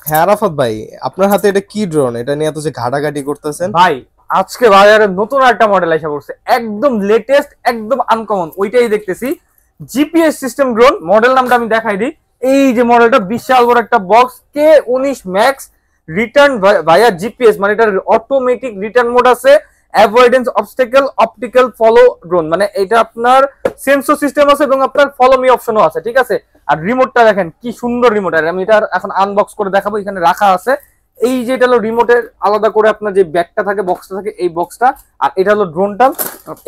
হ্যাঁ আরাফাত ভাই, আপনার হাতে এটা কি ড্রোন? এটা নিয়ে এত যে ঘাটাঘাটি করতেছেন। ভাই আজকে বাজারে নতুন একটা মডেল এসে পড়ছে, একদম লেটেস্ট, একদম আনকমন, ওইটাই দেখতেছি। জিপিএস সিস্টেম ড্রোন, মডেল নামটা আমি দেখাই দিই। এই যে মডেলটা, বিশাল বড় একটা বক্স, K19 Max, রিটার্ন ভাইয়া জিপিএস, মানে এটার অটোমেটিক রিটার্ন মোড আছে, avoidance obstacle, optical follow drone, মানে এটা আপনার সেন্সর সিস্টেম আছে এবং আপনার ফলো মি অপশনও আছে, ঠিক আছে। আর রিমোটটা দেখেন কি সুন্দর রিমোট, আর আমি এটা এখন আনবক্স করে দেখাবো, এখানে রাখা আছে। এই যে এটা হলো রিমোটের আলাদা করে আপনার যে ব্যাগটা থাকে, বক্সটা থাকে, এই বক্সটা। আর এটা হলো ড্রোনটা,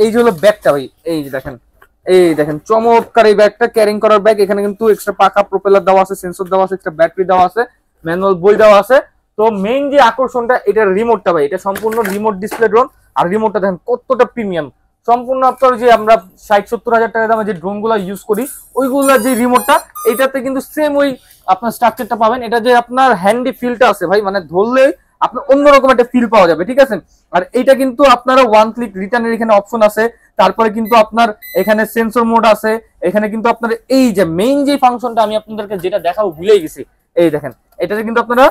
এই যে হলো ব্যাগটা ভাই, এই যে দেখেন, এই দেখেন চমৎকার এই ব্যাগটা, ক্যারিং করার ব্যাগ। এখানে কিন্তু এক্সট্রা পাকা প্রপেলার দেওয়া আছে, সেন্সর দেওয়া আছে, এক্সট্রা ব্যাটারি দেওয়া আছে, ম্যানুয়াল বই দেওয়া আছে। তো মেইন যে আকর্ষণটা, এটার রিমোটটা ভাই, এটা সম্পূর্ণ রিমোট ডিসপ্লে ড্রোন। আর রিমোটটা দেখেন কতটা প্রিমিয়াম, সম্পূর্ণ আপনার যে আমরা 60-70 হাজার টাকা দামে যে ড্রোন গুলা ইউজ করি, ওইগুলার যে রিমোটটা, এটাতে কিন্তু সেম ওই আপনার স্ট্রাকচারটা পাবেন। এটা যে আপনার হ্যান্ডি ফিলটা আছে ভাই, মানে ধরলে আপনার অন্যরকম একটা ফিল পাওয়া যাবে, ঠিক আছে। আর এটা কিন্তু আপনারা ওয়ান ক্লিক রিটার্নের এখানে অপশন আছে। তারপরে কিন্তু আপনার এখানে সেন্সর মোড আছে। এখানে কিন্তু আপনার এই যে মেইন যে ফাংশনটা আমি আপনাদেরকে যেটা দেখাবো ভুলেই গেছি, এই দেখেন, এটাতে কিন্তু আপনারা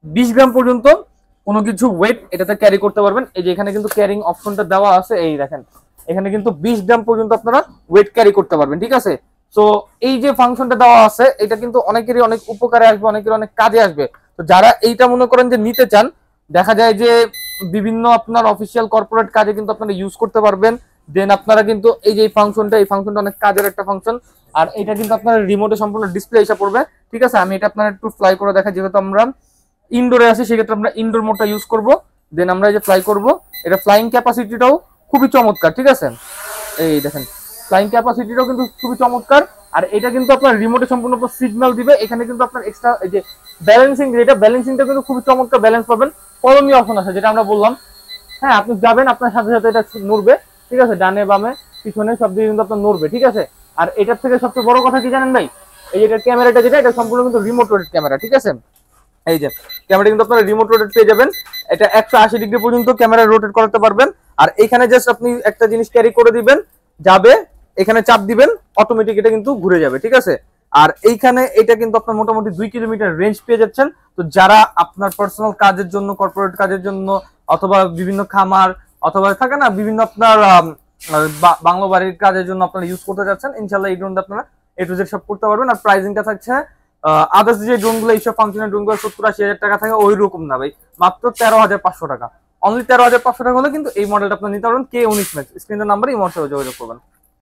20 গ্রাম পর্যন্ত কোনো কিছু ওয়েট এটাতে ক্যারি করতে পারবেন। এই যে এখানে কিন্তু ক্যারিং অপশনটা দেওয়া আছে, এই দেখেন, এখানে কিন্তু 20 গ্রাম পর্যন্ত আপনারা ওয়েট ক্যারি করতে পারবেন, ঠিক আছে। তো এই যে ফাংশনটা দেওয়া আছে, এটা কিন্তু অনেকেরই অনেক উপকারে আসবে, অনেকের অনেক কাজে আসবে। তো যারা এইটা মনে করেন যে নিতে চান, দেখা যায় যে বিভিন্ন আপনার অফিসিয়াল কর্পোরেট কাজে কিন্তু আপনারা ইউজ করতে পারবেন। দেন আপনারা কিন্তু এই যে এই ফাংশনটা অনেক কাজের একটা ফাংশন। আর এটা কিন্তু আপনার রিমোটে সম্পূর্ণ ডিসপ্লে এসে পড়বে, ঠিক আছে। আমি এটা আপনার একটু ফ্লাই করে দেখা, যেহেতু আমরা ইনডোরে আছি সেক্ষেত্রে আমরা ইনডোর মোডটা ইউজ করব। দেন আমরা এই যে ফ্লাই করব, এটা ফ্লাইং ক্যাপাসিটিটাও খুবই চমৎকার, ঠিক আছে। এই দেখেন, ফ্লাইং ক্যাপাসিটিটাও কিন্তু খুবই চমৎকার। আর এটা কিন্তু আপনার রিমোটে সম্পূর্ণ সিগন্যাল দিবে। এখানে কিন্তু আপনার এক্সট্রা এই যে ব্যালেন্সিং, যেটা ব্যালেন্সিংটা কিন্তু খুবই চমৎকার ব্যালেন্স পাবেন। করণীয় অপশন আছে, যেটা আমরা বললাম। হ্যাঁ, আপনি যাবেন, আপনার সাথে সাথে এটা নড়বে, ঠিক আছে, ডানে বামে পিছনে সব দিকে কিন্তু আপনার নড়বে, ঠিক আছে। আর এটার থেকে সবচেয়ে বড় কথা কি জানেন ভাই, এই যে ক্যামেরাটা যেটা, এটা সম্পূর্ণ কিন্তু রিমোট রোটেট ক্যামেরা, ঠিক আছে। এই যে ক্যামেরা কিন্তু আপনারা রিমোট রোটেট পেয়ে যাবেন। এটা 180 ডিগ্রি পর্যন্ত ক্যামেরা রোটেট করাতে পারবেন। আর এখানে জাস্ট আপনি একটা জিনিস ক্যারি করে দিবেন, যাবে, এখানে চাপ দিবেন, অটোমেটিক এটা কিন্তু ঘুরে যাবে, ঠিক আছে। আর এইখানে এটা কিন্তু আপনার মোটামুটি 2 কিলোমিটার রেঞ্জ পেয়ে যাচ্ছেন। তো যারা আপনার পার্সোনাল কাজের জন্য, কর্পোরেট কাজের জন্য, অথবা বিভিন্ন খামার, অথবা থাকে না বিভিন্ন আপনার বাংলো বাড়ির কাজের জন্য আপনারা ইউজ করতে যাচ্ছেন, ইনশাল্লাহ এই ড্রোনটা আপনারা এ টু জেড সব করতে পারবেন। আর প্রাইসিংটা থাকছে আদার্স যে ড্রোনগুলো, এইসব ফাংশনের ড্রোনগুলো 70-80 হাজার টাকা থাকে, ওই রকম না ভাই, মাত্র 13,500 টাকা। অনলি 13,500 টাকা হলে কিন্তু এই মডেলটা আপনার নিতে পারবেন, K19 Max। স্ক্রিনের নাম্বারে এই মডেলে যোগাযোগ করবেন।